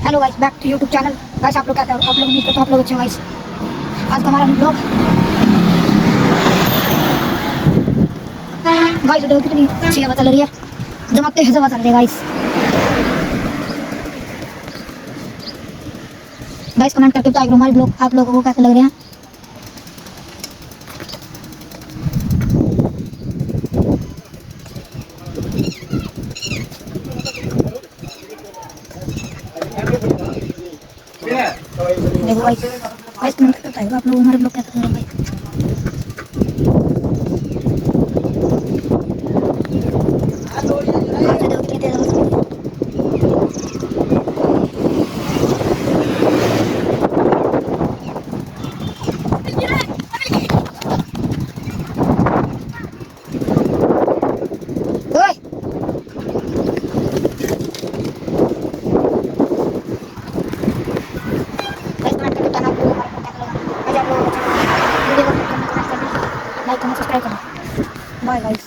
Hello guys, back to YouTube channel. Guys आप लोग कहते हो, आप लोग उम्मीद करते हो आप लोग अच्छे हो गाइस। आज का हमारा ब्लॉग गाइस, देखो कितनी अच्छी हवा चल रही है, जमा तेज हवा चल रही है गाइस। गाइस कमेंट करके बताइए हमारे ब्लॉग आप लोगों को कैसे लग रहे हैं। देखो गाइस, गाइस कमेंट करके बताइए आप लोग हमारे ब्लॉग कैसे लग रहे हैं गाइस। देखो कितनी तेज हवा चल रही है। ओए गाइस कमेंट करके बताना आप लोग हमारे ब्लॉग कैसे लगा। गाइस आप लोगों को अच्छा लगा वीडियो को कमेंट करना, लाइक करना, सब्सक्राइब करना। Bye guys.